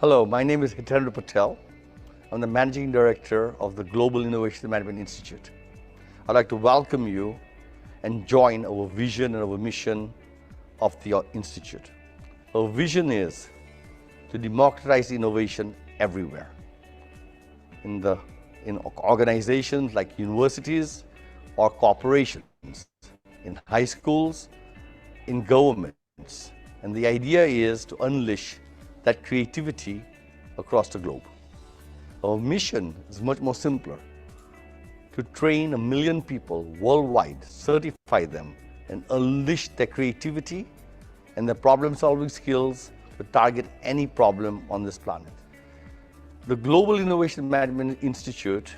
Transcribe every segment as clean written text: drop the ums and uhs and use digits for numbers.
Hello, my name is Hitendra Patel. I'm the Managing Director of the Global Innovation Management Institute. I'd like to welcome you and join our vision and our mission of the Institute. Our vision is to democratize innovation everywhere. In organizations like universities or corporations, in high schools, in governments. And the idea is to unleash that creativity across the globe. Our mission is much more simpler: to train 1 million people worldwide, certify them, and unleash their creativity and their problem-solving skills to target any problem on this planet. The Global Innovation Management Institute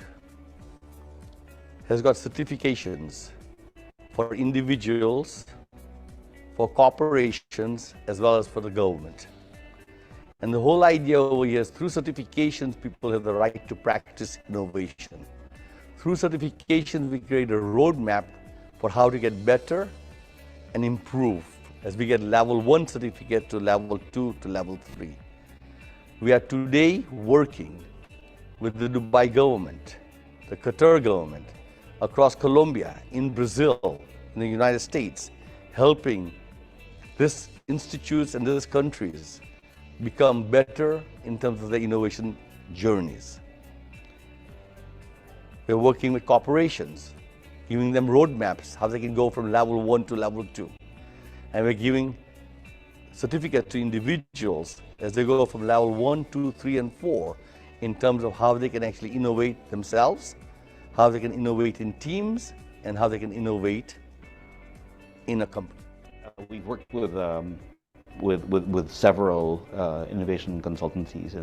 has got certifications for individuals, for corporations, as well as for the government. And the whole idea over here is through certifications, people have the right to practice innovation. Through certifications, we create a roadmap for how to get better and improve as we get level 1 certificate to level 2 to level 3. We are today working with the Dubai government, the Qatar government, across Colombia, in Brazil, in the United States, helping these institutes and these countries become better in terms of their innovation journeys. We're working with corporations, giving them roadmaps, how they can go from level 1 to level 2. And we're giving certificates to individuals as they go from level 1, 2, 3, and 4 in terms of how they can actually innovate themselves, how they can innovate in teams, and how they can innovate in a company. We've worked with several innovation consultancies,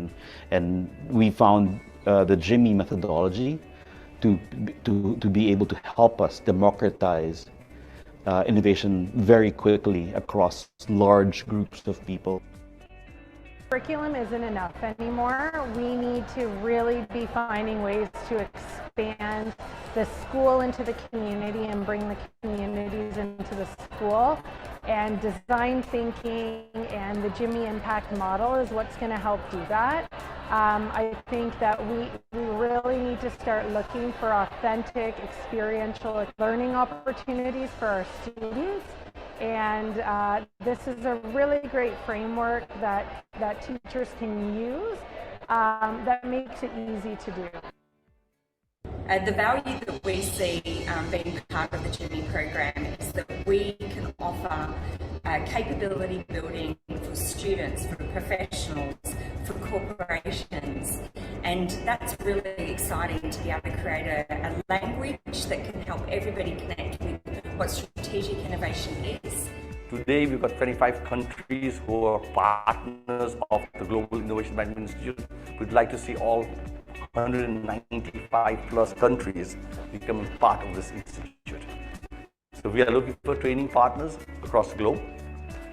and we found the GIMI methodology to be able to help us democratize innovation very quickly across large groups of people. Curriculum isn't enough anymore. We need to really be finding ways to expand the school into the community and bring the communities into the school. And design thinking and the GIMI impact model is what's going to help do that. I think that we really need to start looking for authentic, experiential learning opportunities for our students. And this is a really great framework that teachers can use that makes it easy to do. The value that we see being part of the GIMI program is that we can offer capability building for students, for professionals, for corporations, and that's really exciting to be able to create a language that can help everybody connect with what strategic innovation is. Today, we've got 25 countries who are partners of the Global Innovation Management Institute. We'd like to see all 195 plus countries become part of this institute. So we are looking for training partners across the globe.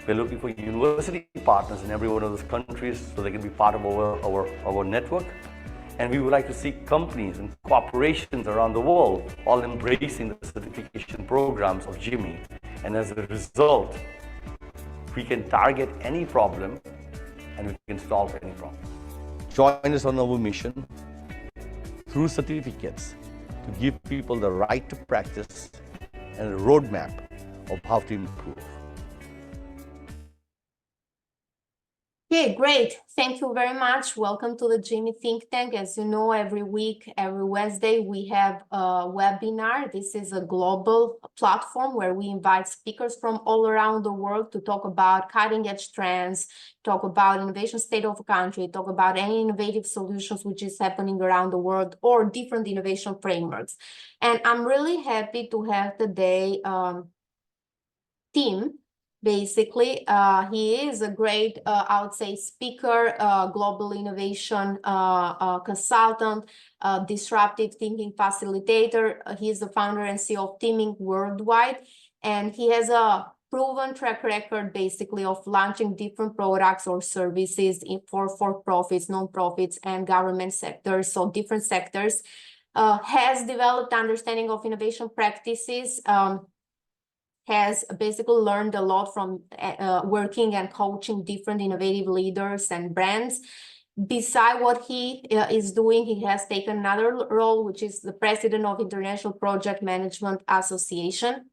We're looking for university partners in every one of those countries so they can be part of our network. And we would like to see companies and corporations around the world all embracing the certification programs of GIMI. And as a result, we can target any problem and we can solve any problem. Join us on our mission through certificates to give people the right to practice and a roadmap of how to improve. Okay, great. Thank you very much. Welcome to the GIMI Think Tank. As you know, every week, every Wednesday, we have a webinar. This is a global platform where we invite speakers from all around the world to talk about cutting-edge trends, talk about innovation state of the country, talk about any innovative solutions which is happening around the world or different innovation frameworks. And I'm really happy to have today Tim. Basically, he is a great, I would say, speaker, global innovation consultant, disruptive thinking facilitator. He is the founder and CEO of Teaming Worldwide, and he has a proven track record, basically, of launching different products or services for profits, non-profits, and government sectors, so different sectors. Has developed understanding of innovation practices. Has basically learned a lot from working and coaching different innovative leaders and brands. beside what he is doing, he has taken another role, which is the president of International Project Management Association,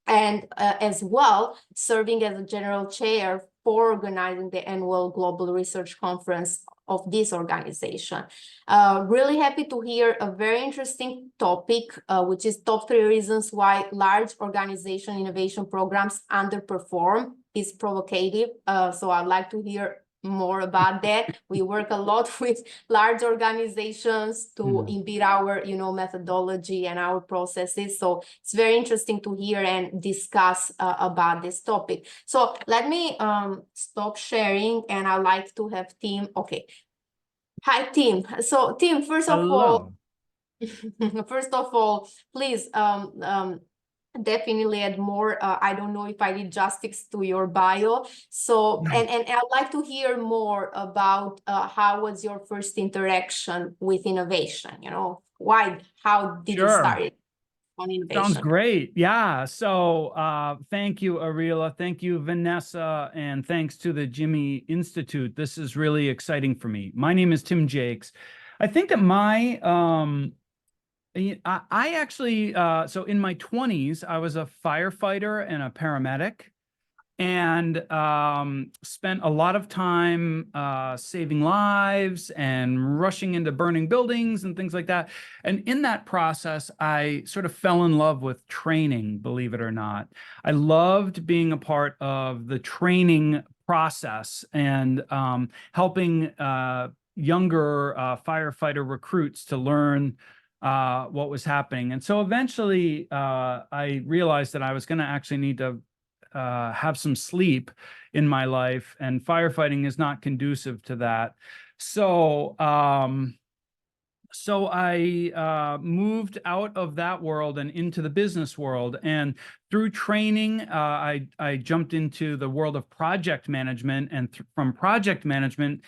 and as well serving as a general chair for organizing the annual Global Research Conference of this organization. Really happy to hear a very interesting topic, which is top 3 reasons why large organization innovation programs underperform. Is provocative, so I'd like to hear more about that. We work a lot with large organizations to embed our, methodology and our processes. So it's very interesting to hear and discuss about this topic. So let me stop sharing, and I'd like to have Tim. Okay. Hi, Tim. So Tim, first of all, please definitely add more. I don't know if I did justice to your bio. So, and I'd like to hear more about how was your first interaction with innovation? How did you start on innovation? Sounds great. Yeah. So thank you, Ariela. Thank you, Vanessa. And thanks to the GIMI Institute. This is really exciting for me. My name is Tim Jaques. I think that I actually, so in my 20s, I was a firefighter and a paramedic, and spent a lot of time saving lives and rushing into burning buildings and things like that. And in that process, I sort of fell in love with training, believe it or not. I loved being a part of the training process and helping younger firefighter recruits to learn what was happening. And so eventually I realized that I was going to actually need to have some sleep in my life, and firefighting is not conducive to that. So I moved out of that world and into the business world. And through training, I jumped into the world of project management, and from project management,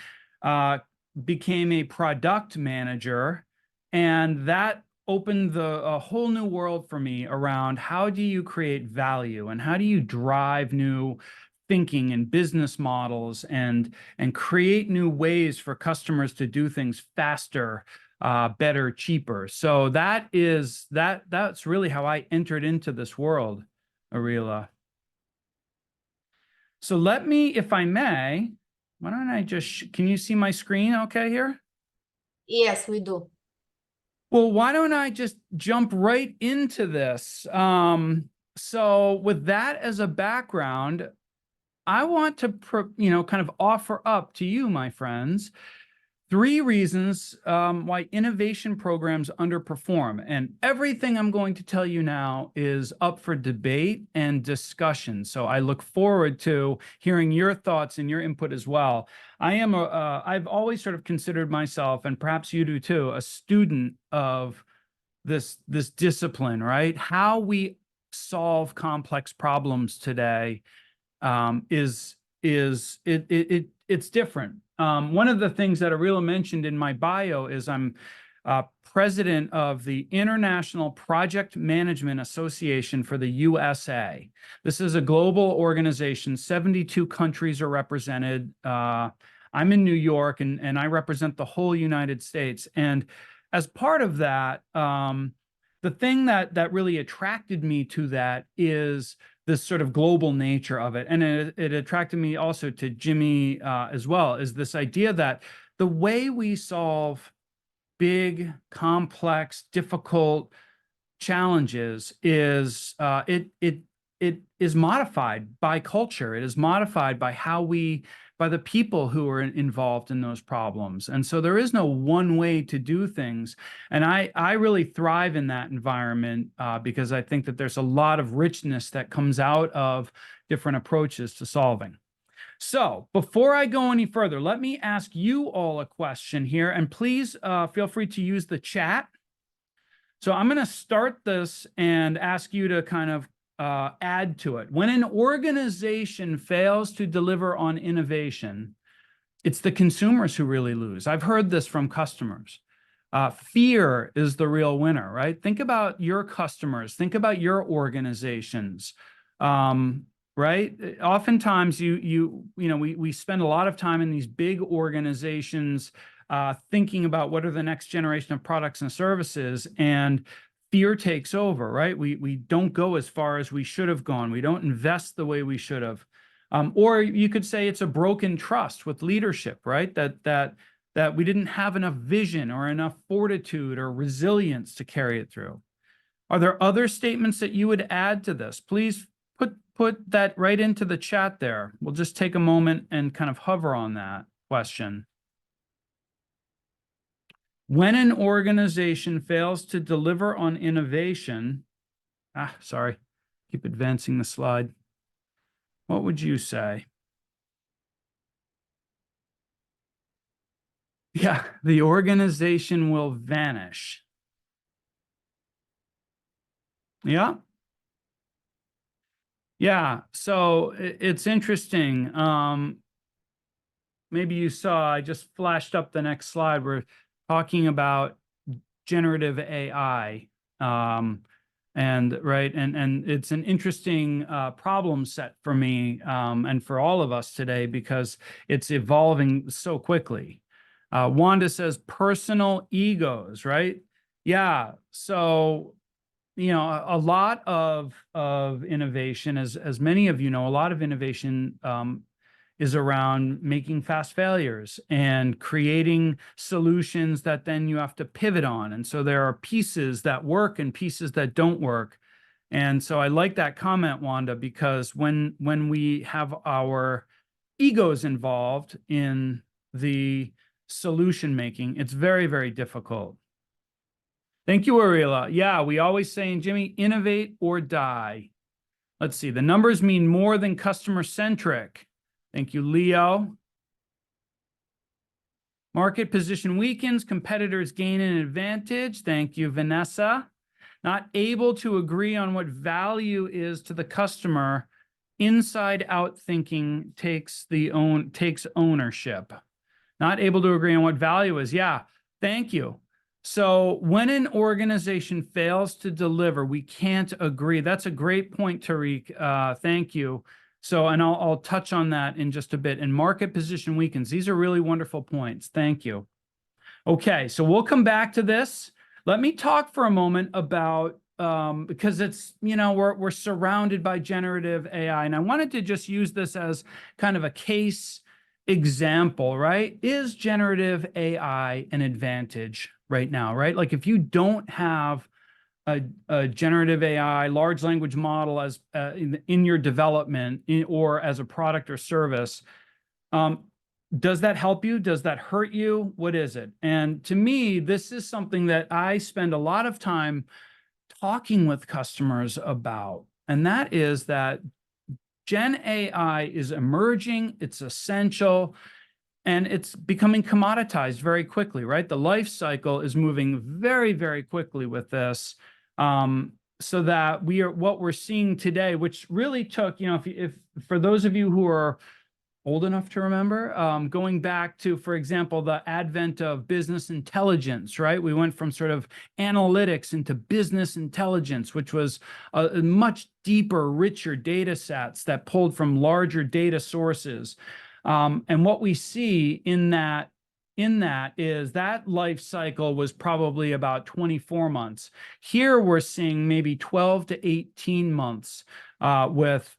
became a product manager. And that opened a whole new world for me around how do you create value and how do you drive new thinking and business models and create new ways for customers to do things faster, better, cheaper. So that's really how I entered into this world, Ariela. So let me, if I may, why don't I just, can you see my screen okay here? Yes, we do. Well, why don't I just jump right into this? So with that as a background, I want to, kind of offer up to you, my friends, 3 reasons why innovation programs underperform. And everything I'm going to tell you now is up for debate and discussion. So I look forward to hearing your thoughts and your input as well. I've always sort of considered myself, and perhaps you do too, a student of this discipline, right? How we solve complex problems today it's different. One of the things that Ariela mentioned in my bio is I'm president of the International Project Management Association for the USA. This is a global organization. 72 countries are represented. I'm in New York, and I represent the whole United States. And as part of that, the thing that really attracted me to that is this sort of global nature of it. And it attracted me also to GIMI as well, is this idea that the way we solve big, complex, difficult challenges is it is modified by culture. It is modified by by the people who are involved in those problems. And so there is no one way to do things. And I really thrive in that environment because I think that there's a lot of richness that comes out of different approaches to solving. So before I go any further, let me ask you all a question here, and please feel free to use the chat. So I'm going to start this and ask you to kind of add to it. When an organization fails to deliver on innovation, it's the consumers who really lose. I've heard this from customers. Fear is the real winner, right? Think about your customers. Think about your organizations, right? Oftentimes we spend a lot of time in these big organizations thinking about what are the next generation of products and services, and fear takes over, right? We don't go as far as we should have gone. We don't invest the way we should have. Or you could say it's a broken trust with leadership, right? That we didn't have enough vision or enough fortitude or resilience to carry it through. Are there other statements that you would add to this? Please put that right into the chat there. We'll just take a moment and kind of hover on that question. When an organization fails to deliver on innovation, sorry, keep advancing the slide. What would you say? Yeah, the organization will vanish. Yeah. Yeah, so it's interesting. Maybe you saw, I just flashed up the next slide. We're talking about generative AI. And it's an interesting problem set for me and for all of us today, because it's evolving so quickly. Wanda says personal egos, right? Yeah, so a lot of innovation, as many of you know, a lot of innovation is around making fast failures and creating solutions that then you have to pivot on. And so there are pieces that work and pieces that don't work. And so I like that comment, Wanda, because when we have our egos involved in the solution making, it's very, very difficult. Thank you, Ariela. Yeah, we always say in GIMI, innovate or die. Let's see, the numbers mean more than customer-centric. Thank you, Leo. Market position weakens, competitors gain an advantage. Thank you, Vanessa. Not able to agree on what value is to the customer. Inside-out thinking takes ownership. Not able to agree on what value is. Yeah, thank you. So when an organization fails to deliver, we can't agree. That's a great point, Tariq. Thank you. So, and I'll touch on that in just a bit. And market position weakens. These are really wonderful points. Thank you. Okay, so we'll come back to this. Let me talk for a moment about, because it's, we're surrounded by generative AI. And I wanted to just use this as kind of a case example, right? Is generative AI an advantage right now, right? Like if you don't have a generative AI, large language model as in your development or as a product or service, does that help you? Does that hurt you? What is it? And to me, this is something that I spend a lot of time talking with customers about. And that is that Gen AI is emerging, it's essential, and it's becoming commoditized very quickly, right? The life cycle is moving very, very quickly with this. So that what we're seeing today, which really took, if for those of you who are old enough to remember, going back to, for example, the advent of business intelligence, right? We went from sort of analytics into business intelligence, which was a much deeper, richer data sets that pulled from larger data sources. And what we see in that is that life cycle was probably about 24 months. Here we're seeing maybe 12 to 18 months with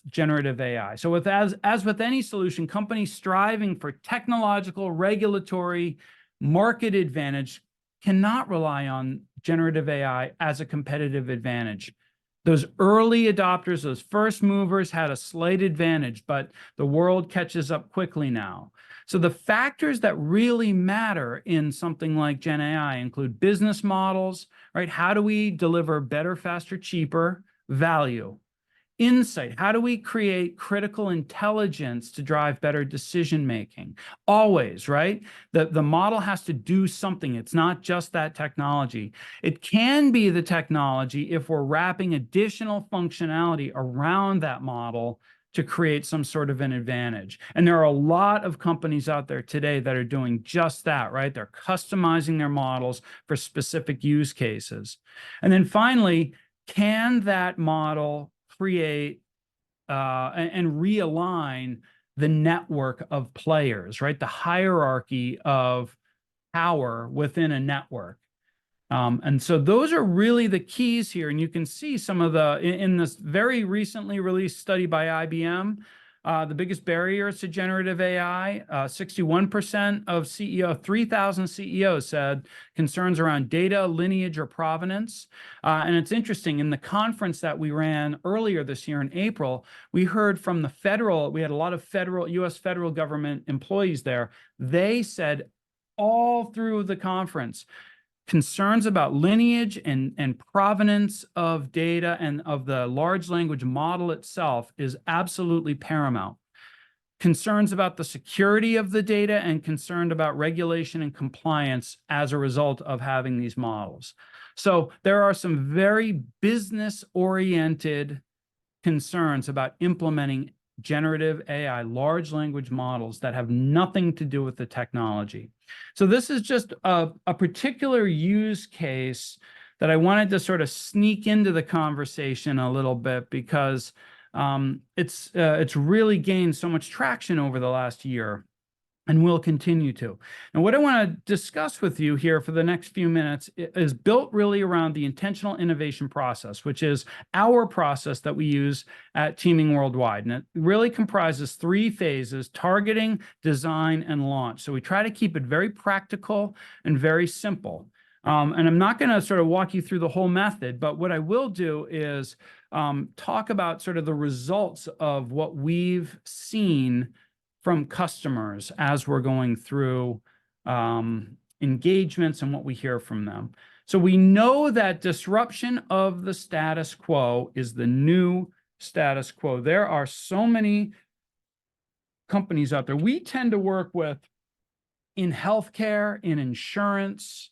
generative AI. So as with any solution, companies striving for technological, regulatory, market advantage cannot rely on generative AI as a competitive advantage. Those early adopters, those first movers had a slight advantage, but the world catches up quickly now. So the factors that really matter in something like Gen AI include business models, right? How do we deliver better, faster, cheaper value? Insight, how do we create critical intelligence to drive better decision making? Always, right? The model has to do something. It's not just that technology. It can be the technology if we're wrapping additional functionality around that model to create some sort of an advantage. And there are a lot of companies out there today that are doing just that, right? They're customizing their models for specific use cases. And then finally, can that model create and realign the network of players, right? The hierarchy of power within a network. And so those are really the keys here. And you can see some of in this very recently released study by IBM, the biggest barriers to generative AI, 61% of 3,000 CEOs said concerns around data, lineage, or provenance. And it's interesting, in the conference that we ran earlier this year in April, we heard from we had a lot of US federal government employees there. They said all through the conference, concerns about lineage and provenance of data and of the large language model itself is absolutely paramount. Concerns about the security of the data and concerned about regulation and compliance as a result of having these models. So there are some very business-oriented concerns about implementing generative AI, large language models that have nothing to do with the technology. So this is just a particular use case that I wanted to sort of sneak into the conversation a little bit, because it's really gained so much traction over the last year and will continue to. And what I want to discuss with you here for the next few minutes is built really around the intentional innovation process, which is our process that we use at Teaming Worldwide. And it really comprises 3 phases: targeting, design, and launch. So we try to keep it very practical and very simple. And I'm not going to sort of walk you through the whole method, but what I will do is talk about sort of the results of what we've seen from customers as we're going through engagements and what we hear from them. So we know that disruption of the status quo is the new status quo. There are so many companies out there we tend to work with in healthcare, in insurance,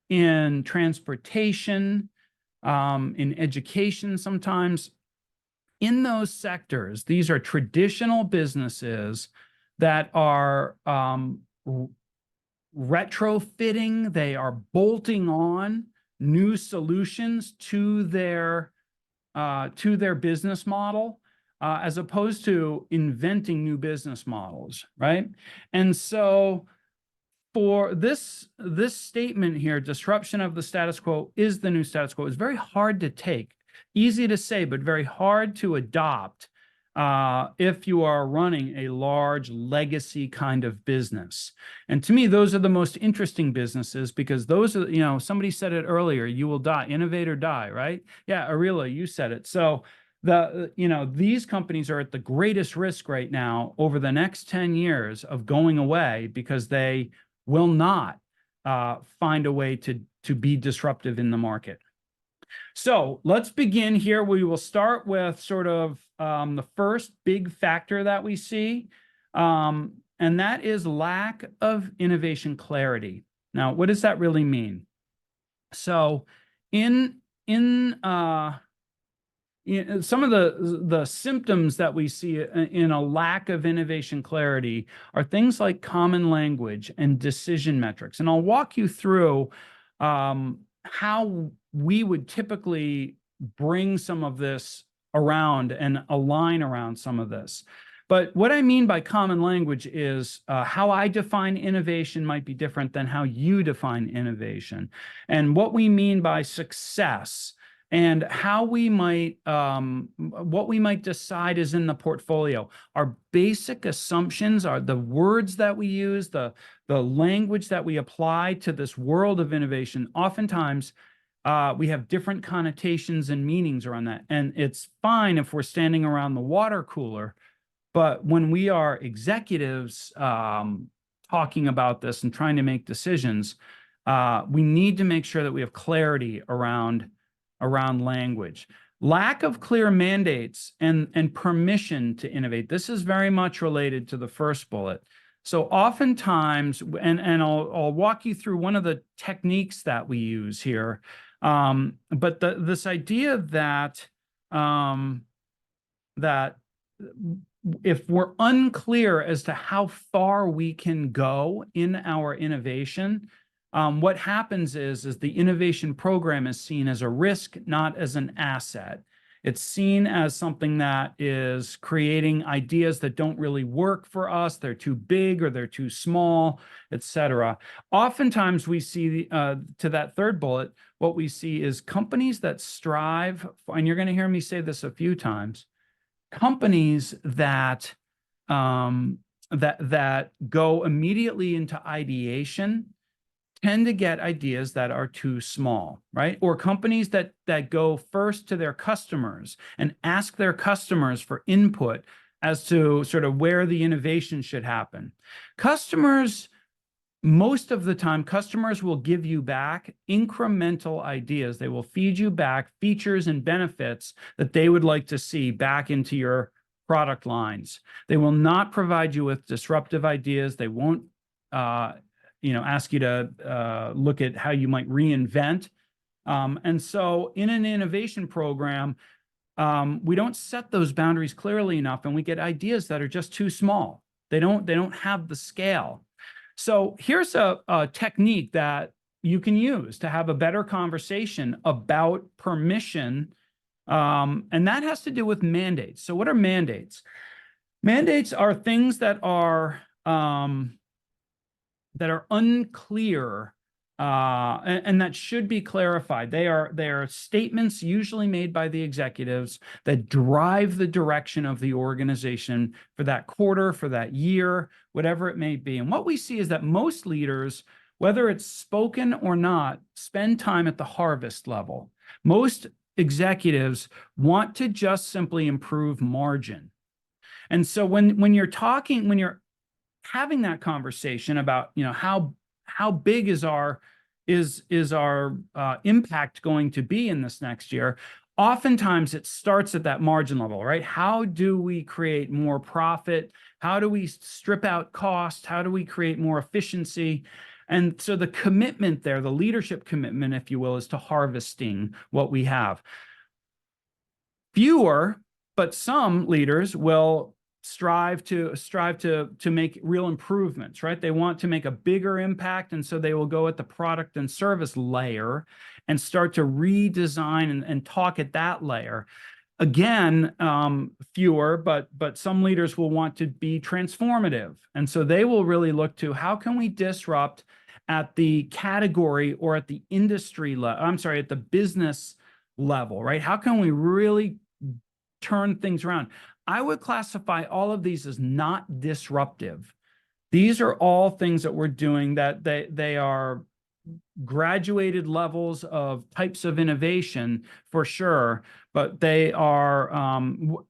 in transportation, in education sometimes. In those sectors, these are traditional businesses that are retrofitting, they are bolting on new solutions to their business model, as opposed to inventing new business models, right? And so for this statement here, disruption of the status quo is the new status quo, is very hard to take. Easy to say, but very hard to adopt if you are running a large legacy kind of business. And to me, those are the most interesting businesses, because those are, somebody said it earlier, you will die, innovate or die, right? Yeah, Arila, you said it. So these companies are at the greatest risk right now over the next 10 years of going away, because they will not find a way to be disruptive in the market. So let's begin here. We will start with sort of the first big factor that we see, and that is lack of innovation clarity. Now, what does that really mean? So in some of the symptoms that we see in a lack of innovation clarity are things like common language and decision metrics. And I'll walk you through how we would typically bring some of this around and align around some of this. But what I mean by common language is how I define innovation might be different than how you define innovation, and what we mean by success, and how we might, what we might decide is in the portfolio. Our basic assumptions are the words that we use, the language that we apply to this world of innovation. Oftentimes, we have different connotations and meanings around that. And it's fine if we're standing around the water cooler, but when we are executives talking about this and trying to make decisions, we need to make sure that we have clarity around language. Lack of clear mandates and permission to innovate. This is very much related to the first bullet. So oftentimes, and I'll walk you through one of the techniques that we use here, but this idea that that if we're unclear as to how far we can go in our innovation, what happens is the innovation program is seen as a risk, not as an asset. It's seen as something that is creating ideas that don't really work for us. They're too big or they're too small, etc. Oftentimes we see, to that third bullet, what we see is companies that strive, and you're going to hear me say this a few times, companies that that go immediately into ideation tend to get ideas that are too small, right? Or companies that go first to their customers and ask their customers for input as to sort of where the innovation should happen. Customers, most of the time, customers will give you back incremental ideas. They will feed you back features and benefits that they would like to see back into your product lines. They will not provide you with disruptive ideas. They won't ask you to look at how you might reinvent. And so in an innovation program, we don't set those boundaries clearly enough, and we get ideas that are just too small. They don't have the scale. So here's a technique that you can use to have a better conversation about permission, and that has to do with mandates. So what are mandates? Mandates are things that are unclear, and that should be clarified. They are statements usually made by the executives that drive the direction of the organization for that quarter, for that year, whatever it may be. And what we see is that most leaders, whether it's spoken or not, spend time at the harvest level. Most executives want to just simply improve margin. And so when you're having that conversation about, how big is our impact going to be in this next year, oftentimes it starts at that margin level, right? How do we create more profit? How do we strip out cost? How do we create more efficiency? And so the commitment there, the leadership commitment, if you will, is to harvesting what we have. Fewer, but some leaders will strive to make real improvements, right? They want to make a bigger impact, and so they will go at the product and service layer and start to redesign and talk at that layer. Again, fewer, but some leaders will want to be transformative, and so they will really look to how can we disrupt at the category or at the industry level. I'm sorry, at the business level, right? How can we really turn things around? I would classify all of these as not disruptive. These are all things that we're doing that they are graduated levels of types of innovation for sure, but they are,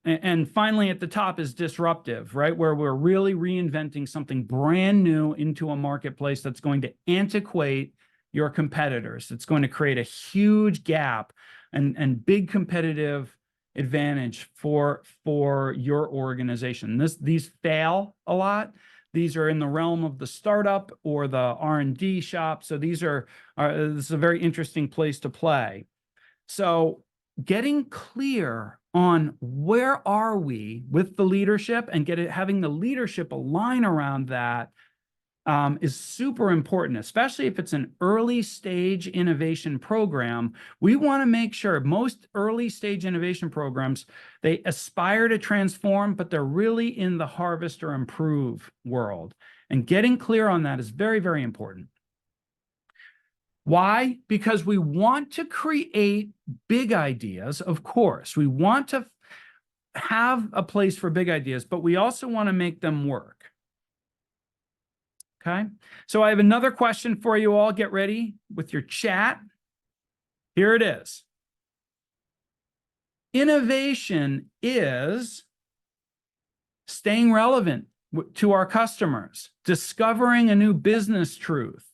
and finally at the top is disruptive, right? Where we're really reinventing something brand new into a marketplace that's going to antiquate your competitors. It's going to create a huge gap and big competitive advantage for your organization. These fail a lot. These are in the realm of the startup or the R&D shop. So this is a very interesting place to play. So getting clear on where are we with the leadership and having the leadership align around that is super important, especially if it's an early stage innovation program. We want to make sure most early stage innovation programs, they aspire to transform, but they're really in the harvest or improve world. And getting clear on that is very, very important. Why? Because we want to create big ideas, of course. We want to have a place for big ideas, but we also want to make them work. Okay, so I have another question for you all. Get ready with your chat. Here it is. Innovation is staying relevant to our customers, discovering a new business truth,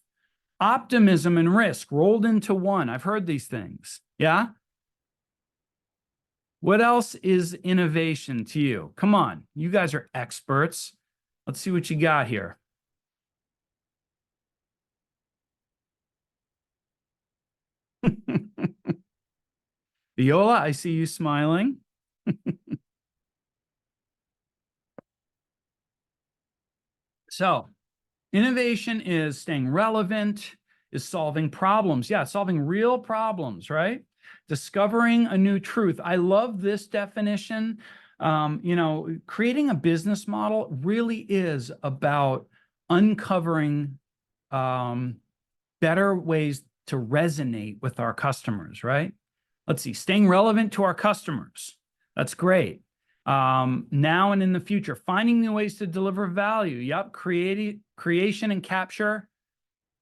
optimism and risk rolled into one. I've heard these things. Yeah? What else is innovation to you? Come on, you guys are experts. Let's see what you got here. Viola, I see you smiling. So, innovation is staying relevant, is solving problems. Yeah, solving real problems, right? discovering a new truth. I love this definition. You know, creating a business model really is about uncovering better ways to resonate with our customers, right? Let's see, staying relevant to our customers. That's great. Now and in the future, finding new ways to deliver value. Yep, creation and capture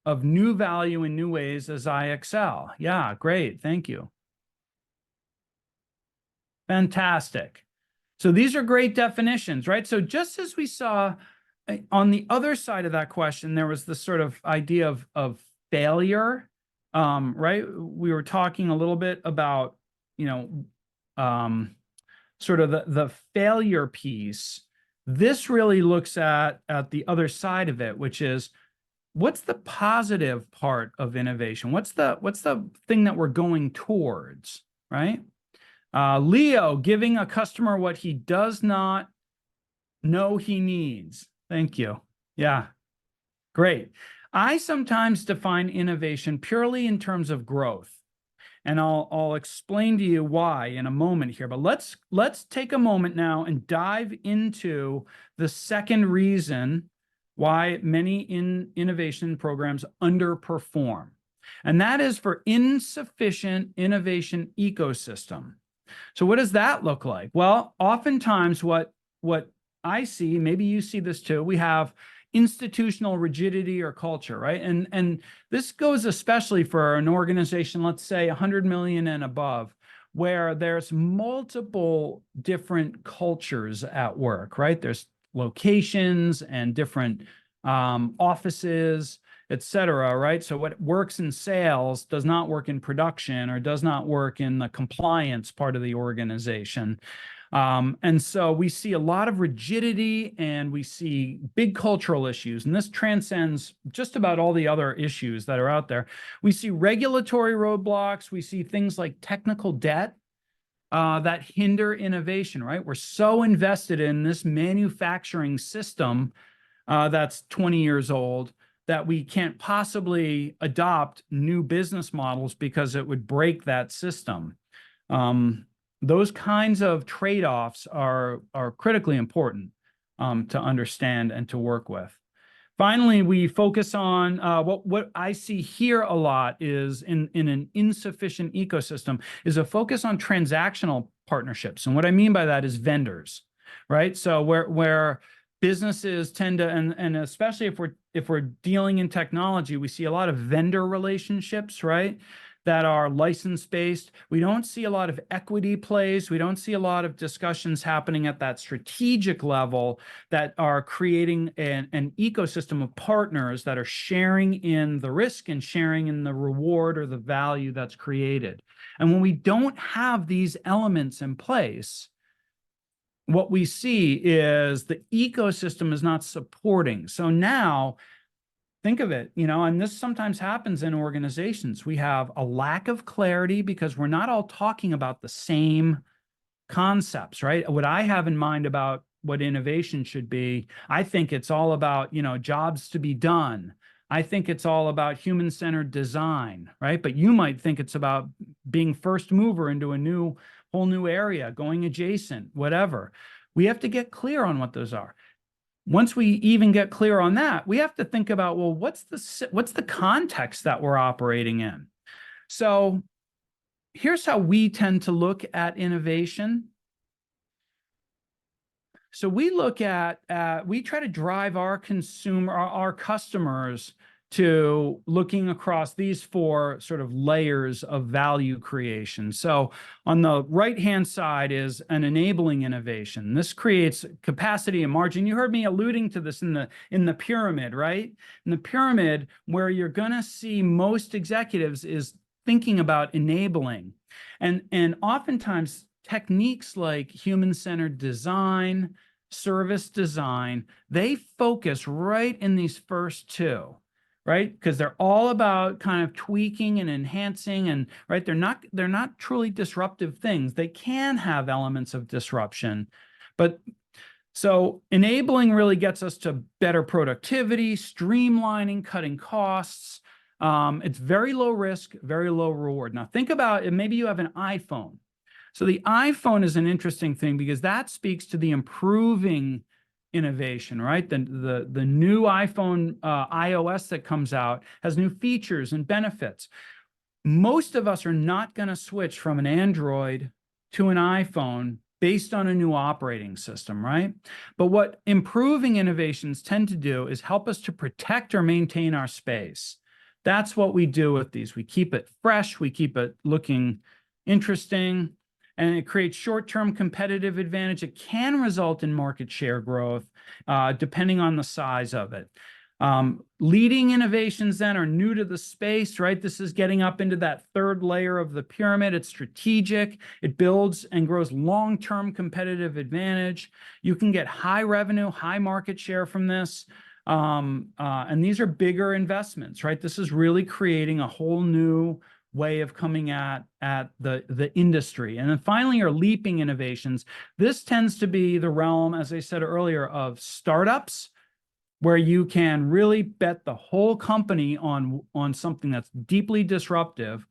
of new value in new ways as I excel. Yeah, great. Thank you. Fantastic. So these are great definitions, right? So just as we saw on the other side of that question, there was this sort of idea of failure, right? We were talking a little bit about, you know, sort of the failure piece. This really looks at the other side of it, which is, what's the positive part of innovation? What's the thing that we're going towards, right? Leo, giving a customer what he does not know he needs. Thank you. Yeah, great. I sometimes define innovation purely in terms of growth. And I'll explain to you why in a moment here. But let's take a moment now and dive into the second reason why many innovation programs underperform. And that is for insufficient innovation ecosystem. So what does that look like? Well, oftentimes what I see, maybe you see this too, we have institutional rigidity or culture, right? And this goes especially for an organization, let's say 100 million and above, where there's multiple different cultures at work, right? There's locations and different offices, et cetera, right? So what works in sales does not work in production or does not work in the compliance part of the organization. And so we see a lot of rigidity and we see big cultural issues, and this transcends just about all the other issues that are out there. We see regulatory roadblocks. We see things like technical debt that hinder innovation, right? We're so invested in this manufacturing system that's 20 years old that we can't possibly adopt new business models because it would break that system. Those kinds of trade-offs are critically important to understand and to work with. Finally, we focus on what I see here a lot is in an insufficient ecosystem is a focus on transactional partnerships. And what I mean by that is vendors, right? So where businesses tend to, and especially if we're dealing in technology, we see a lot of vendor relationships, right, that are license-based. We don't see a lot of equity plays. We don't see a lot of discussions happening at that strategic level that are creating an ecosystem of partners that are sharing in the risk and sharing in the reward or the value that's created. And when we don't have these elements in place, what we see is the ecosystem is not supporting. So now, think of it, you know, and this sometimes happens in organizations. We have a lack of clarity because we're not all talking about the same concepts, right? What I have in mind about what innovation should be, I think it's all about, you know, jobs to be done. I think it's all about human-centered design, right? But you might think it's about being first mover into a whole new area, going adjacent, whatever. We have to get clear on what those are. Once we even get clear on that, we have to think about, well, what's the context that we're operating in? So here's how we tend to look at innovation. So we look at, we try to drive our customers to looking across these four sort of layers of value creation. So on the right-hand side is an enabling innovation. This creates capacity and margin. You heard me alluding to this in the pyramid, right? In the pyramid, where you're gonna see most executives is thinking about enabling. And oftentimes techniques like human-centered design, service design, they focus right in these first two, right? Because they're all about kind of tweaking and enhancing, and right, they're not truly disruptive things. They can have elements of disruption, but so enabling really gets us to better productivity, streamlining, cutting costs, It's very low risk, very low reward. Now think about it. Maybe you have an iPhone. So the iPhone is an interesting thing because that speaks to the improving innovation, right? The new iPhone iOS that comes out has new features and benefits. Most of us are not going to switch from an Android to an iPhone based on a new operating system, right? But what improving innovations tend to do is help us to protect or maintain our space. That's what we do with these. We keep it fresh, we keep it looking interesting, and it creates short-term competitive advantage. It can result in market share growth, depending on the size of it. Leading innovations then are new to the space, right? This is getting up into that third layer of the pyramid. It's strategic. It builds and grows long-term competitive advantage. You can get high revenue, high market share from this. And these are bigger investments, right? This is really creating a whole new way of coming at the industry. And then finally are leaping innovations. This tends to be the realm, as I said earlier, of startups, where you can really bet the whole company on something that's deeply disruptive,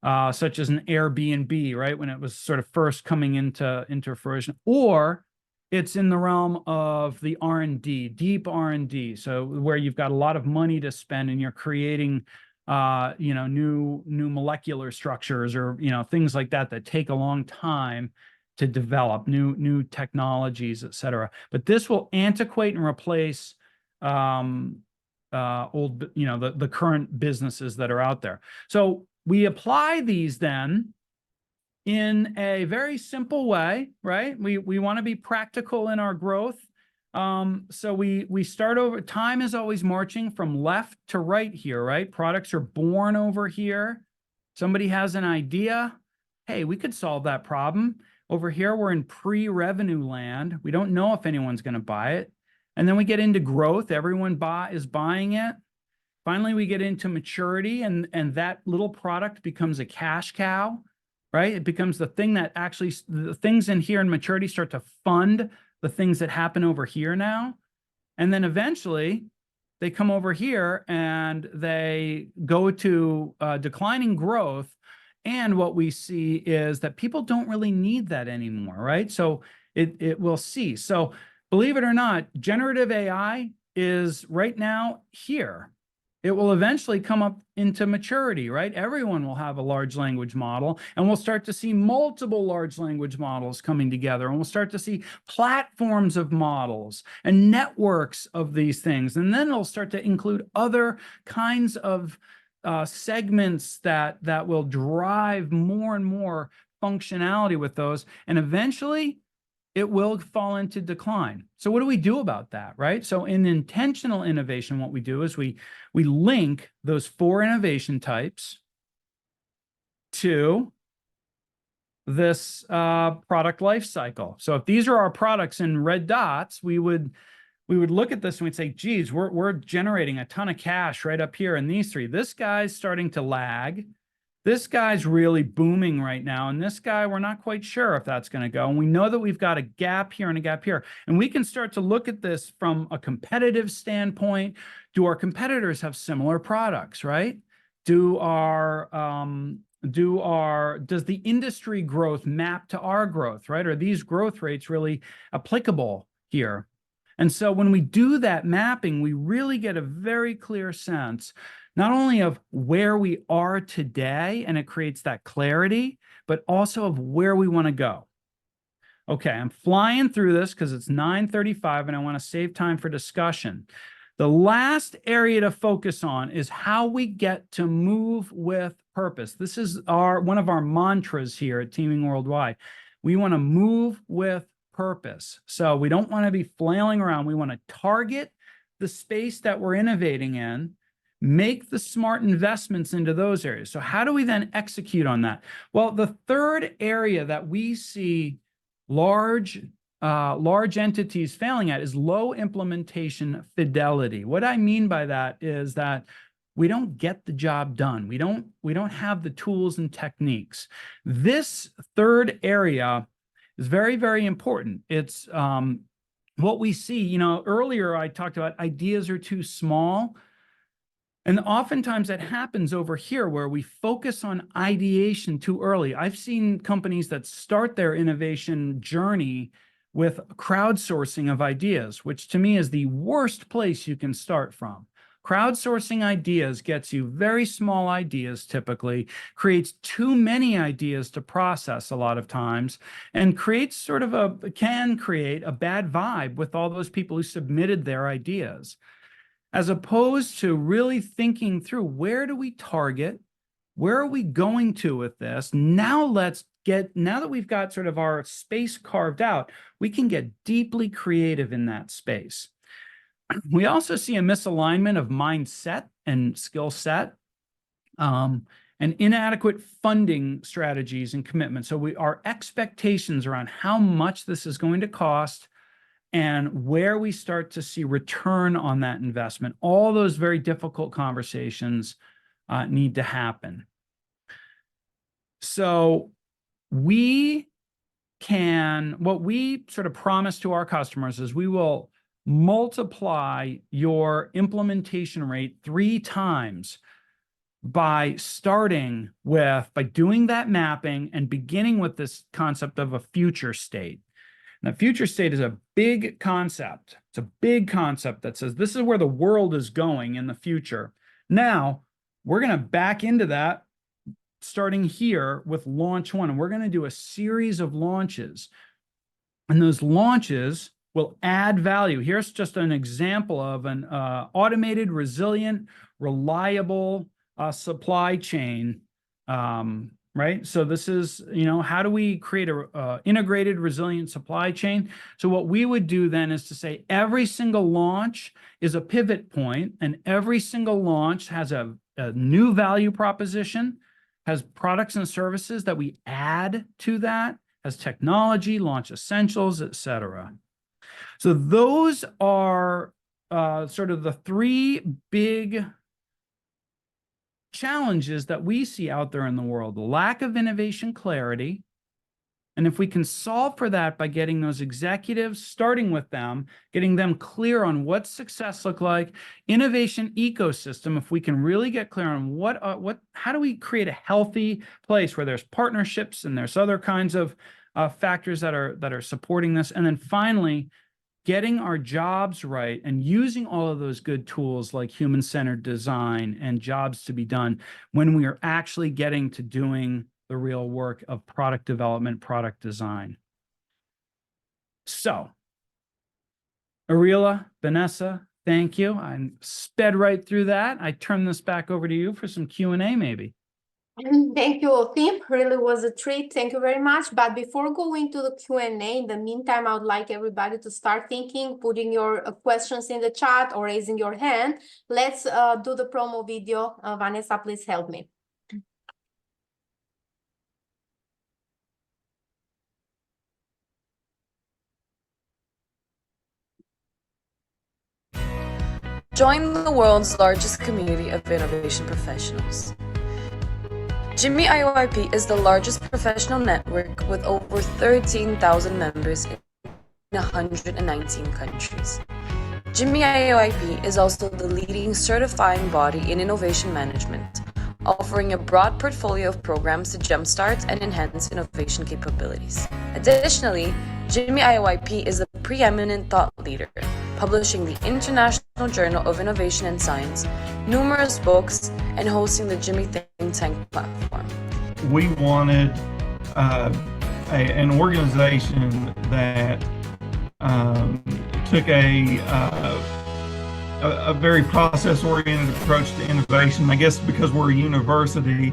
such as an Airbnb, right? When it was sort of first coming into fruition, or it's in the realm of the R&D, deep R&D. So where you've got a lot of money to spend and you're creating, new molecular structures or, things like that take a long time to develop, new technologies, et cetera. But this will antiquate and replace old, the current businesses that are out there. So we apply these then in a very simple way, right? We want to be practical in our growth. So we start over. Time is always marching from left to right here, right? Products are born over here. Somebody has an idea. Hey, we could solve that problem. Over here, we're in pre-revenue land. We don't know if anyone's going to buy it. And then we get into growth. Everyone is buying it. Finally, we get into maturity, and that little product becomes a cash cow, right? It becomes the thing that actually, the things in here in maturity start to fund the things that happen over here now. And then eventually they come over here and they go to declining growth. And what we see is that people don't really need that anymore, right? So it will cease. So believe it or not, generative AI is right now here. It will eventually come up into maturity, right? Everyone will have a large language model, and we'll start to see multiple large language models coming together, and we'll start to see platforms of models and networks of these things. And then it'll start to include other kinds of segments that will drive more and more functionality with those. And eventually, it will fall into decline. So what do we do about that, right? So in intentional innovation, what we do is we link those 4 innovation types to this product life cycle. So if these are our products in red dots, we would look at this and we'd say, geez, we're generating a ton of cash right up here in these 3. This guy's starting to lag. This guy's really booming right now. And this guy, we're not quite sure if that's going to go. And we know that we've got a gap here and a gap here. And we can start to look at this from a competitive standpoint. Do our competitors have similar products, right? Does the industry growth map to our growth, right? Are these growth rates really applicable here? And so when we do that mapping, we really get a very clear sense not only of where we are today, and it creates that clarity, but also of where we want to go. Okay, I'm flying through this because it's 9:35 and I want to save time for discussion. The last area to focus on is how we get to move with purpose. This is one of our mantras here at Teaming Worldwide. We want to move with purpose. So we don't want to be flailing around. We want to target the space that we're innovating in, make the smart investments into those areas. So how do we then execute on that? Well, the third area that we see large entities failing at is low implementation fidelity. What I mean by that is that we don't get the job done. We don't have the tools and techniques. This third area is very, very important. It's what we see. Earlier I talked about ideas are too small. And oftentimes that happens over here where we focus on ideation too early. I've seen companies that start their innovation journey with crowdsourcing of ideas, which to me is the worst place you can start from. Crowdsourcing ideas gets you very small ideas typically, creates too many ideas to process a lot of times, and creates can create a bad vibe with all those people who submitted their ideas. As opposed to really thinking through, where do we target? Where are we going to with this? Now that we've got sort of our space carved out, we can get deeply creative in that space. We also see a misalignment of mindset and skill set, and inadequate funding strategies and commitments. So our expectations around how much this is going to cost and where we start to see return on that investment, all those very difficult conversations need to happen. So what we sort of promise to our customers is we will multiply your implementation rate 3 times by doing that mapping and beginning with this concept of a future state. Now, future state is a big concept. It's a big concept that says this is where the world is going in the future. Now, we're going to back into that starting here with launch 1. And we're going to do a series of launches. And those launches will add value. Here's just an example of an automated, resilient, reliable supply chain. Right? So this is, how do we create a integrated, resilient supply chain? So what we would do then is to say every single launch is a pivot point, and every single launch has a new value proposition, has products and services that we add to that, has technology, launch essentials, etc. So those are sort of the 3 big challenges that we see out there in the world: the lack of innovation clarity. And if we can solve for that by getting those executives, starting with them, getting them clear on what success look like, innovation ecosystem, if we can really get clear on how do we create a healthy place where there's partnerships and there's other kinds of factors that are supporting this. And then finally, getting our jobs right and using all of those good tools like human-centered design and jobs to be done when we are actually getting to doing the real work of product development, product design. So, Ariela, Vanessa, thank you. I sped right through that. I turn this back over to you for some Q&A maybe. Thank you, Tim. Really was a treat. Thank you very much. But before going to the Q&A, in the meantime, I would like everybody to start thinking, putting your questions in the chat or raising your hand. Let's do the promo video. Vanessa, please help me. Join the world's largest community of innovation professionals. GIMI IOIP is the largest professional network with over 13,000 members in 119 countries. GIMI IOIP is also the leading certifying body in innovation management, offering a broad portfolio of programs to jumpstart and enhance innovation capabilities. Additionally, GIMI IOIP is a preeminent thought leader, publishing the International Journal of Innovation and Science, numerous books, and hosting the GIMI Think Tank platform. We wanted an organization that took a very process-oriented approach to innovation. I guess because we're a university,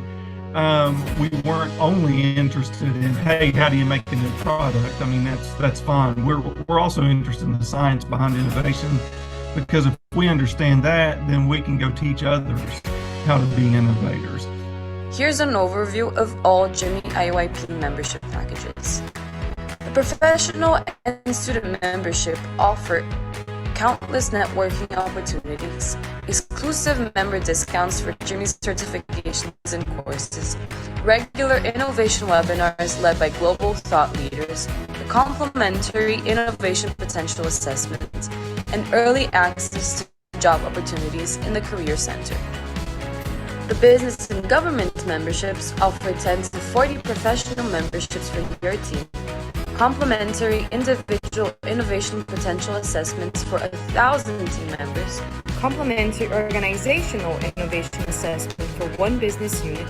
we weren't only interested in, hey, how do you make a new product? I mean, that's fine. We're also interested in the science behind innovation, because if we understand that, then we can go teach others how to be innovators. Here's an overview of all GIMI IOIP membership packages. The professional and student membership offer countless networking opportunities, exclusive member discounts for GIMI certifications and courses, regular innovation webinars led by global thought leaders, a complimentary innovation potential assessment, and early access to job opportunities in the Career Center. The business and government memberships offer 10 to 40 professional memberships for your team, complimentary individual innovation potential assessments for 1,000 team members, complimentary organizational innovation assessment for one business unit,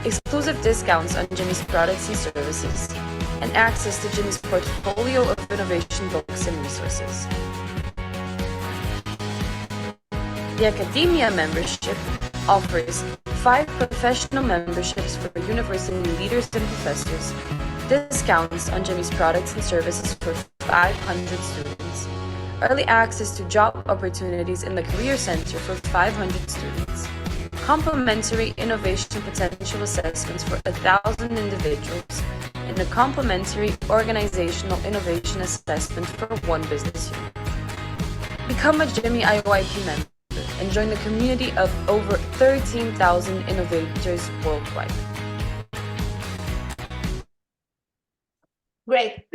exclusive discounts on GIMI's products and services, and access to GIMI's portfolio of innovation books and resources. The Academia membership offers 5 professional memberships for university leaders and professors, discounts on GIMI's products and services for 500 students, early access to job opportunities in the Career Center for 500 students, complimentary innovation potential assessments for 1,000 individuals, and a complimentary organizational innovation assessment for one business unit. Become a GIMI IOIP member and join the community of over 13,000 innovators worldwide. Great.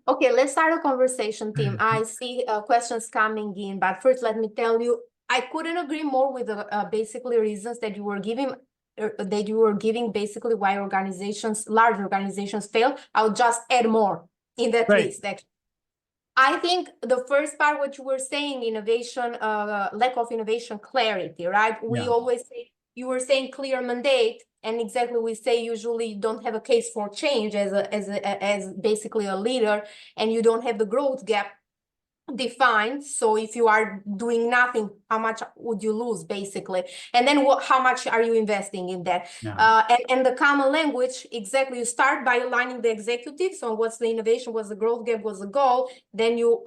Okay, let's start a conversation, team. I see questions coming in, but first let me tell you, I couldn't agree more with the basically reasons that you were giving. Basically why large organizations fail. I'll just add more in that list. Actually, I think the first part, what you were saying, innovation, lack of innovation clarity, right? We always say, you were saying clear mandate, and exactly we say usually you don't have a case for change as basically a leader, and you don't have the growth gap defined. So if you are doing nothing, how much would you lose basically, and then how much are you investing in that? And the common language, exactly, you start by aligning the executives on what's the innovation, what's the growth gap, what's the goal, then you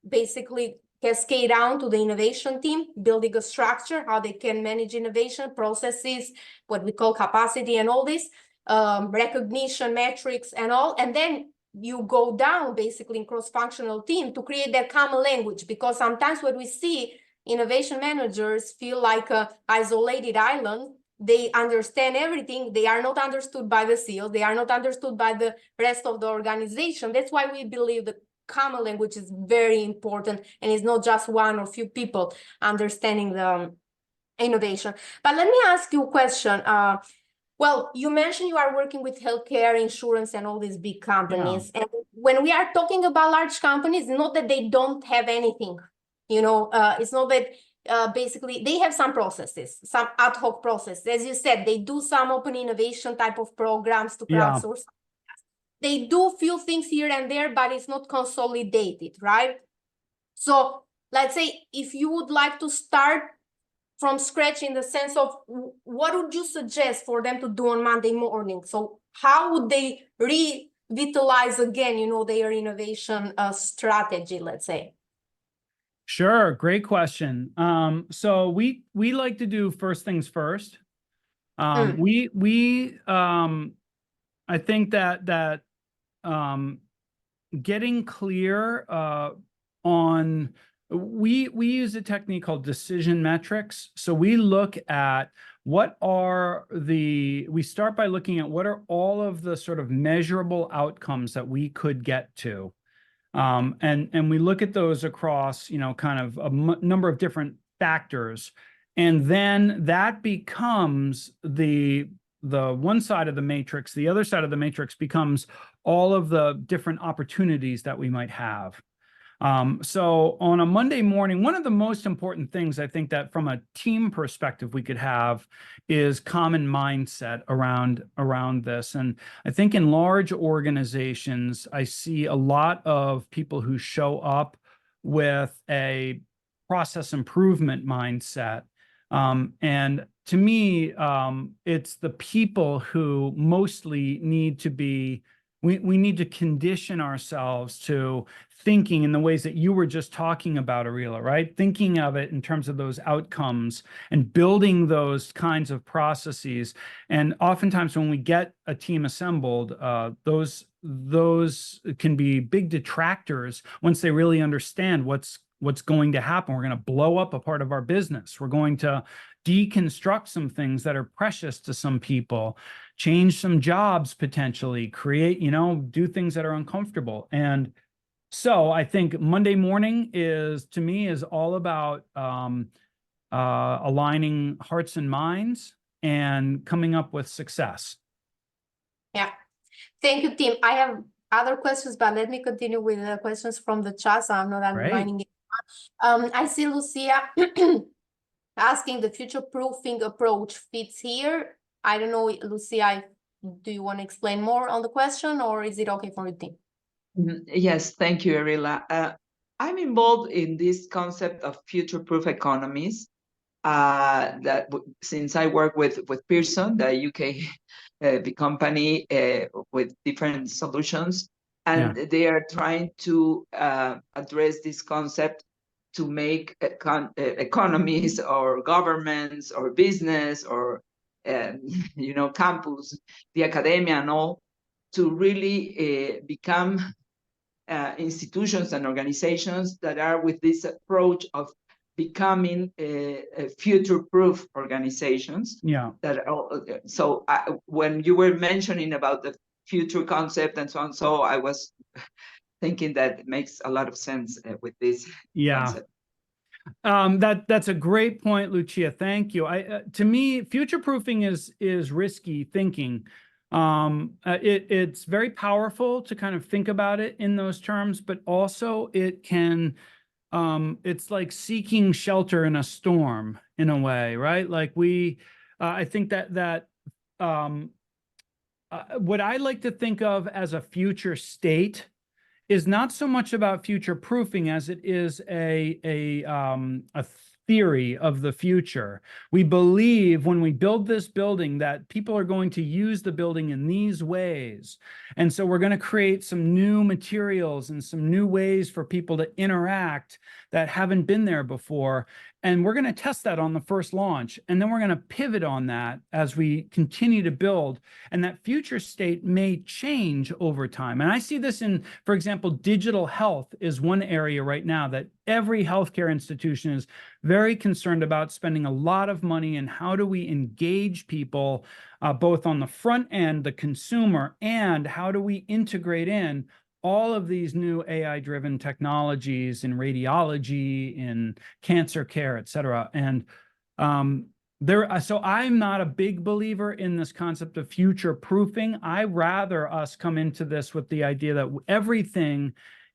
basically cascade down to the innovation team, building a structure, how they can manage innovation processes, what we call capacity and all this, recognition metrics and all, and then you go down basically in cross-functional team to create that common language, because sometimes what we see, innovation managers feel like an isolated island. They understand everything. They are not understood by the CEOs. They are not understood by the rest of the organization. That's why we believe the common language is very important, and it's not just one or few people understanding the innovation. But let me ask you a question. Well, you mentioned you are working with healthcare, insurance, and all these big companies. And when we are talking about large companies, not that they don't have anything, it's not that basically they have some processes, some ad hoc processes. As you said, they do some open innovation type of programs to crowdsource. They do few things here and there, but it's not consolidated, right? So let's say if you would like to start from scratch in the sense of what would you suggest for them to do on Monday morning? So how would they revitalize again, their innovation strategy, let's say? Sure, great question. So we like to do first things first. I think that getting clear on we use a technique called decision metrics. So we look at we start by looking at what are all of the sort of measurable outcomes that we could get to. And we look at those across, kind of a number of different factors. And then that becomes the one side of the matrix. The other side of the matrix becomes all of the different opportunities that we might have. So on a Monday morning, one of the most important things I think that from a team perspective we could have is common mindset around this. And I think in large organizations, I see a lot of people who show up with a process improvement mindset. And to me, it's the people who mostly need to be, we need to condition ourselves to thinking in the ways that you were just talking about, Ariela, right? Thinking of it in terms of those outcomes and building those kinds of processes. And oftentimes when we get a team assembled, those can be big detractors once they really understand what's going to happen. We're going to blow up a part of our business. We're going to deconstruct some things that are precious to some people, change some jobs potentially, create, do things that are uncomfortable. And so I think Monday morning to me is all about aligning hearts and minds, and coming up with success. Yeah. Thank you, Tim. I have other questions, but let me continue with the questions from the chat, so I'm not undermining it. I see Lucia asking the future-proofing approach fits here. I don't know, Lucia, do you want to explain more on the question, or is it okay for you, Tim? Yes, thank you, Arila. I'm involved in this concept of future-proof economies. Since I work with Pearson, the UK the company with different solutions, and they are trying to address this concept to make economies or governments or business or campus, the academia and all, to really become institutions and organizations that are with this approach of becoming future-proof organizations. Yeah. So when you were mentioning about the future concept and so on, so I was thinking that it makes a lot of sense with this concept. That's a great point, Lucia. Thank you. To me, future-proofing is risky thinking. It's very powerful to kind of think about it in those terms, but also it can, it's like seeking shelter in a storm in a way, right? Like I think that what I like to think of as a future state is not so much about future proofing as it is a theory of the future. We believe when we build this building that people are going to use the building in these ways. And so we're going to create some new materials and some new ways for people to interact that haven't been there before. And we're going to test that on the first launch. And then we're going to pivot on that as we continue to build. And that future state may change over time. And I see this in, for example, digital health is one area right now that every healthcare institution is very concerned about spending a lot of money in how do we engage people both on the front end, the consumer, and how do we integrate in all of these new AI-driven technologies in radiology, in cancer care, et cetera. And so I'm not a big believer in this concept of future proofing. I rather us come into this with the idea that everything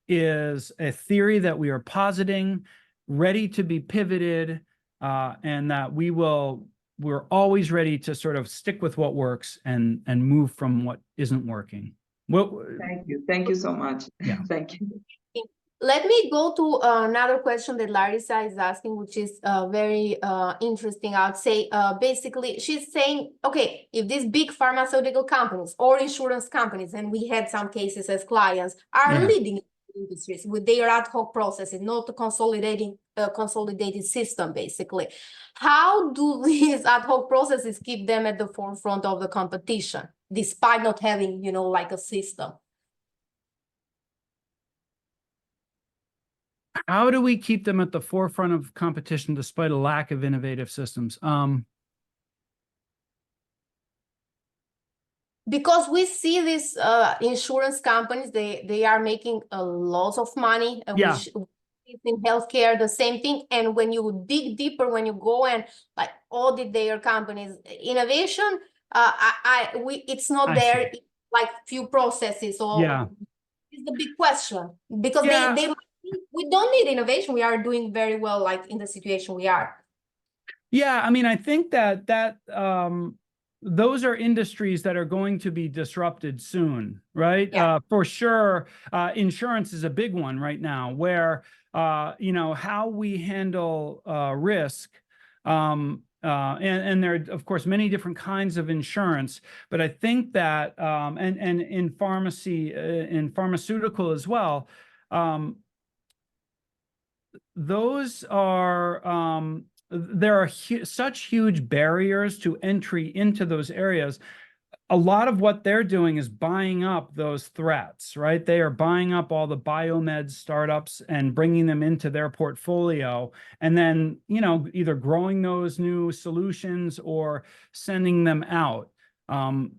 is a theory that we are positing, ready to be pivoted, and that we're always ready to sort of stick with what works and move from what isn't working. Well, thank you so much. Yeah. Thank you. Let me go to another question that Larissa is asking, which is very interesting. I would say basically she's saying, okay, if these big pharmaceutical companies or insurance companies, and we had some cases as clients, are leading industries with their ad hoc processes, not a consolidated system, basically. How do these ad hoc processes keep them at the forefront of the competition, despite not having, like a system? How do we keep them at the forefront of competition despite a lack of innovative systems? Because we see these insurance companies, they are making a lot of money. Which in healthcare, the same thing. And when you dig deeper, when you go and like audit their companies, innovation, it's not there. Like few processes. So it's the big question because we don't need innovation. We are doing very well, like in the situation we are. Yeah, I mean, I think that those are industries that are going to be disrupted soon, right? Yeah. For sure, insurance is a big one right now, where how we handle risk. And there are, of course, many different kinds of insurance, but I think that and in pharmaceutical as well, those are there are such huge barriers to entry into those areas. A lot of what they're doing is buying up those threats, right? They are buying up all the biomed startups and bringing them into their portfolio, and then, either growing those new solutions or sending them out.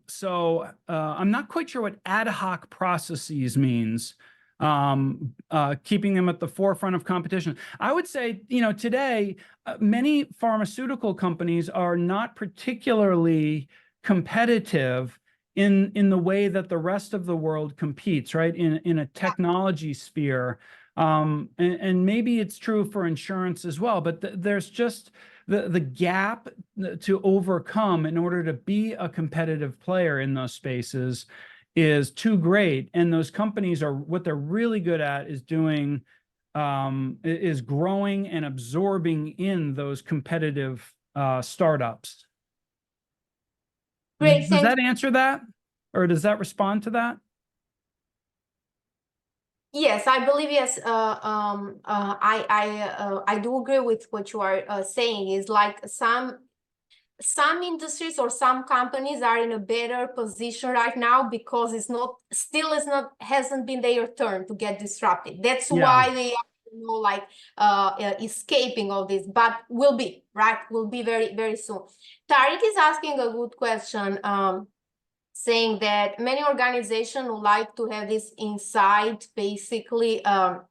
So I'm not quite sure what ad hoc processes means. keeping them at the forefront of competition. I would say, today, many pharmaceutical companies are not particularly competitive in the way that the rest of the world competes, right? In a technology sphere. And maybe it's true for insurance as well, but there's just the gap to overcome in order to be a competitive player in those spaces is too great. And those companies are, what they're really good at is doing, is growing and absorbing in those competitive startups. Great, Does that answer that? Or does that respond to that? Yes, I believe yes. I do agree with what you are saying. Is like some industries or some companies are in a better position right now because hasn't been their turn to get disrupted. That's why they are escaping all this, but will be very, very soon. Tariq is asking a good question, saying that many organizations would like to have this inside, basically out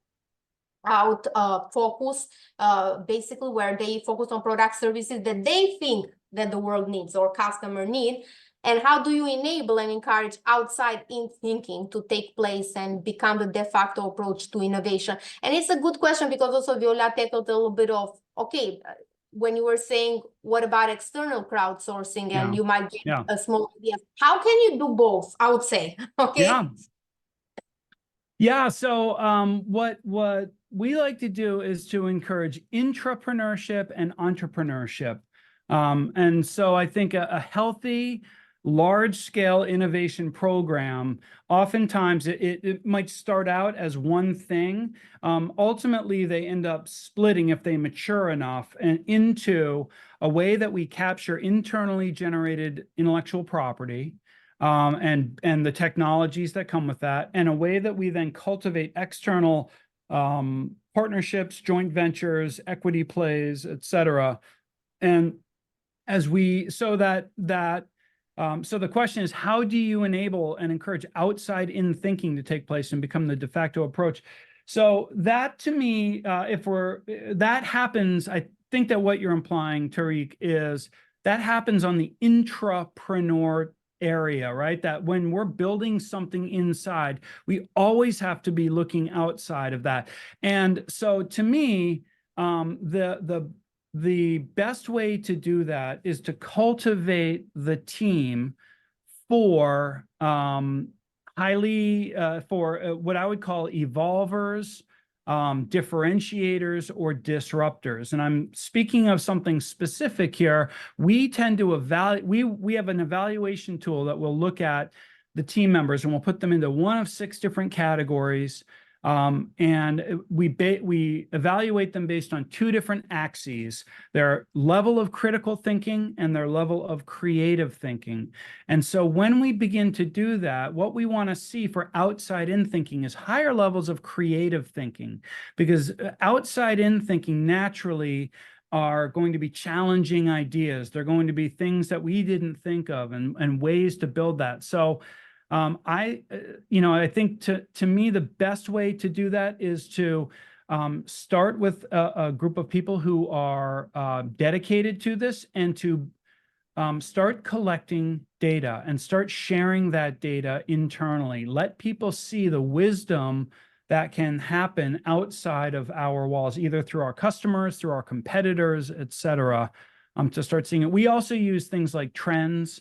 focus, basically where they focus on product services that they think that the world needs or customer need. And how do you enable and encourage outside in thinking to take place and become the de facto approach to innovation? And it's a good question because also Viola tackled a little bit of, okay, when you were saying, what about external crowdsourcing, and you might get a small idea. How can you do both, I would say, okay? Yeah, so what we like to do is to encourage intrapreneurship and entrepreneurship. And so I think a healthy, large-scale innovation program, oftentimes it might start out as one thing. Ultimately, they end up splitting, if they mature enough, and into a way that we capture internally generated intellectual property, and the technologies that come with that, and a way that we then cultivate external partnerships, joint ventures, equity plays, et cetera. And so the question is, how do you enable and encourage outside-in thinking to take place and become the de facto approach? So that, to me, that happens, I think that what you're implying, Tariq, is that happens on the intrapreneur area, right? That when we're building something inside, we always have to be looking outside of that. And so to me, the best way to do that is to cultivate the team for for what I would call evolvers, differentiators, or disruptors. And I'm speaking of something specific here. We tend to evaluate, we have an evaluation tool that will look at the team members, and we'll put them into one of 6 different categories. And we evaluate them based on 2 different axes: their level of critical thinking and their level of creative thinking. And so when we begin to do that, what we want to see for outside-in thinking is higher levels of creative thinking, because outside-in thinking naturally are going to be challenging ideas. They're going to be things that we didn't think of, and ways to build that. So I think to me, the best way to do that is to start with a group of people who are dedicated to this, and to start collecting data and start sharing that data internally. Let people see the wisdom that can happen outside of our walls, either through our customers, through our competitors, et cetera, to start seeing it. We also use things like trends,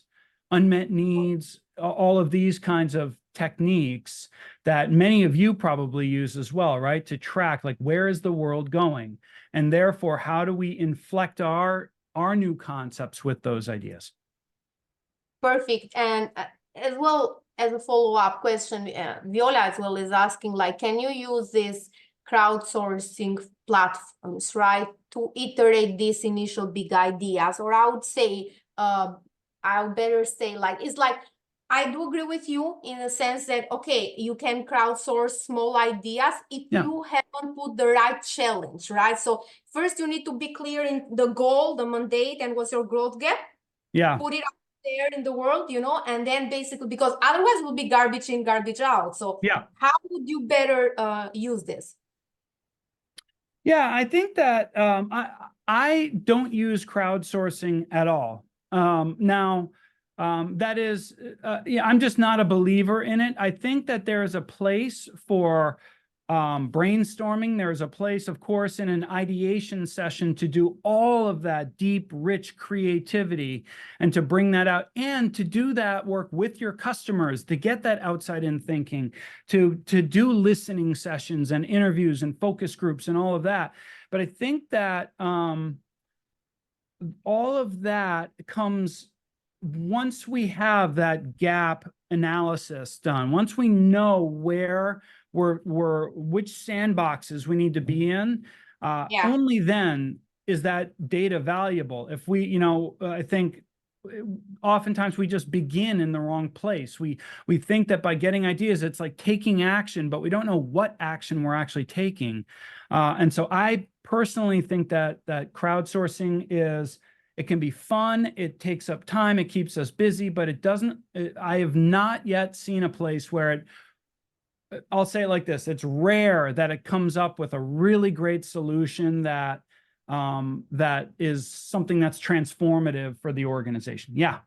unmet needs, all of these kinds of techniques that many of you probably use as well, right? To track, like, where is the world going? And therefore, how do we inflect our new concepts with those ideas? Perfect. And as well as a follow-up question, Viola as well is asking, like, can you use this crowdsourcing platforms, right, to iterate these initial big ideas? Or I would say, I would better say, like, it's like, I do agree with you in the sense that, okay, you can crowdsource small ideas if you haven't put the right challenge, right? So first you need to be clear in the goal, the mandate, and what's your growth gap. Yeah. Put it there in the world, you know, and then basically, because otherwise it will be garbage in, garbage out. So Yeah. how would you better use this? Yeah, I think that I don't use crowdsourcing at all. Now, that is, yeah, I'm just not a believer in it. I think that there is a place for brainstorming. There's a place, of course, in an ideation session to do all of that deep, rich creativity and to bring that out and to do that work with your customers, to get that outside in thinking, to do listening sessions and interviews and focus groups and all of that. But I think that all of that comes once we have that gap analysis done, once we know where which sandboxes we need to be in, only then is that data valuable. If we, you know, I think oftentimes we just begin in the wrong place. We think that by getting ideas, it's like taking action, but we don't know what action we're actually taking. And so I personally think that crowdsourcing it can be fun. It takes up time. It keeps us busy, but I have not yet seen a place where I'll say it like this. It's rare that it comes up with a really great solution that is something that's transformative for the organization. Yeah.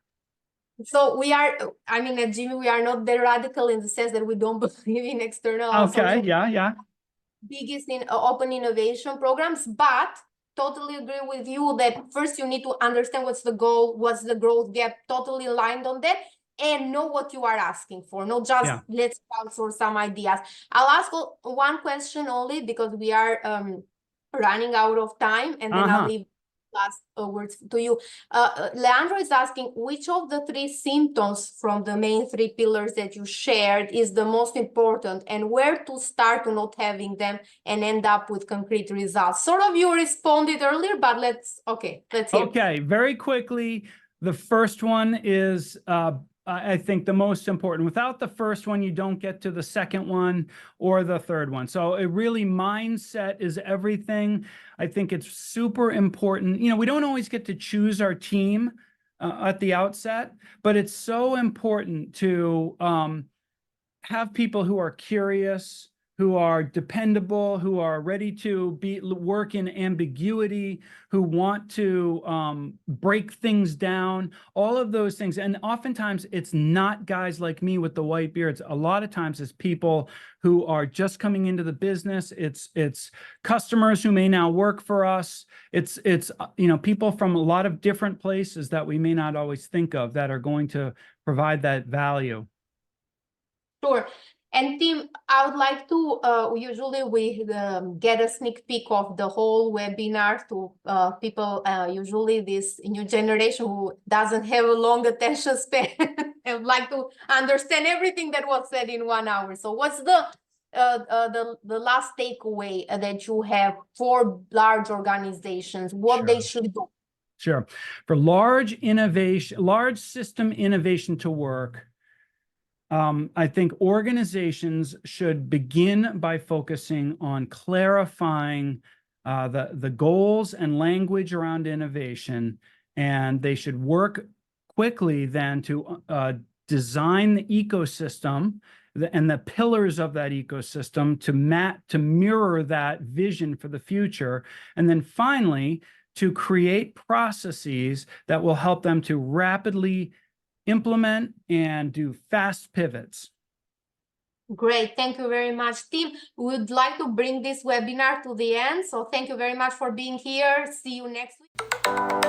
So we are, I mean, at GIMI, we are not that radical in the sense that we don't believe in external outsourcing. Yeah. Biggest in open innovation programs, but totally agree with you that first you need to understand what's the goal, what's the growth gap, totally aligned on that, and know what you are asking for, not just let's outsource some ideas. I'll ask one question only because we are running out of time, and then I'll leave last words to you. Leandro is asking, which of the 3 symptoms from the main 3 pillars that you shared is the most important, and where to start to not having them and end up with concrete results? Sort of you responded earlier, but let's hear. Okay, very quickly. The first one is I think the most important. Without the first one, you don't get to the second one or the third one. So it really, mindset is everything. I think it's super important. You know, we don't always get to choose our team at the outset, but it's so important to have people who are curious, who are dependable, who are ready to work in ambiguity, who want to break things down, all of those things. And oftentimes it's not guys like me with the white beards. A lot of times it's people who are just coming into the business. It's customers who may now work for us. It's you know, people from a lot of different places that we may not always think of that are going to provide that value. Sure. And Tim, I would like to, usually we get a sneak peek of the whole webinar to people, usually this new generation who doesn't have a long attention span and would like to understand everything that was said in 1 hour. So what's the last takeaway that you have for large organizations, what they should do? Sure. For large system innovation to work, I think organizations should begin by focusing on clarifying the goals and language around innovation, and they should work quickly then to design the ecosystem and the pillars of that ecosystem to mirror that vision for the future, and then finally to create processes that will help them to rapidly implement and do fast pivots. Great. Thank you very much, Tim. We would like to bring this webinar to the end. So thank you very much for being here. See you next week.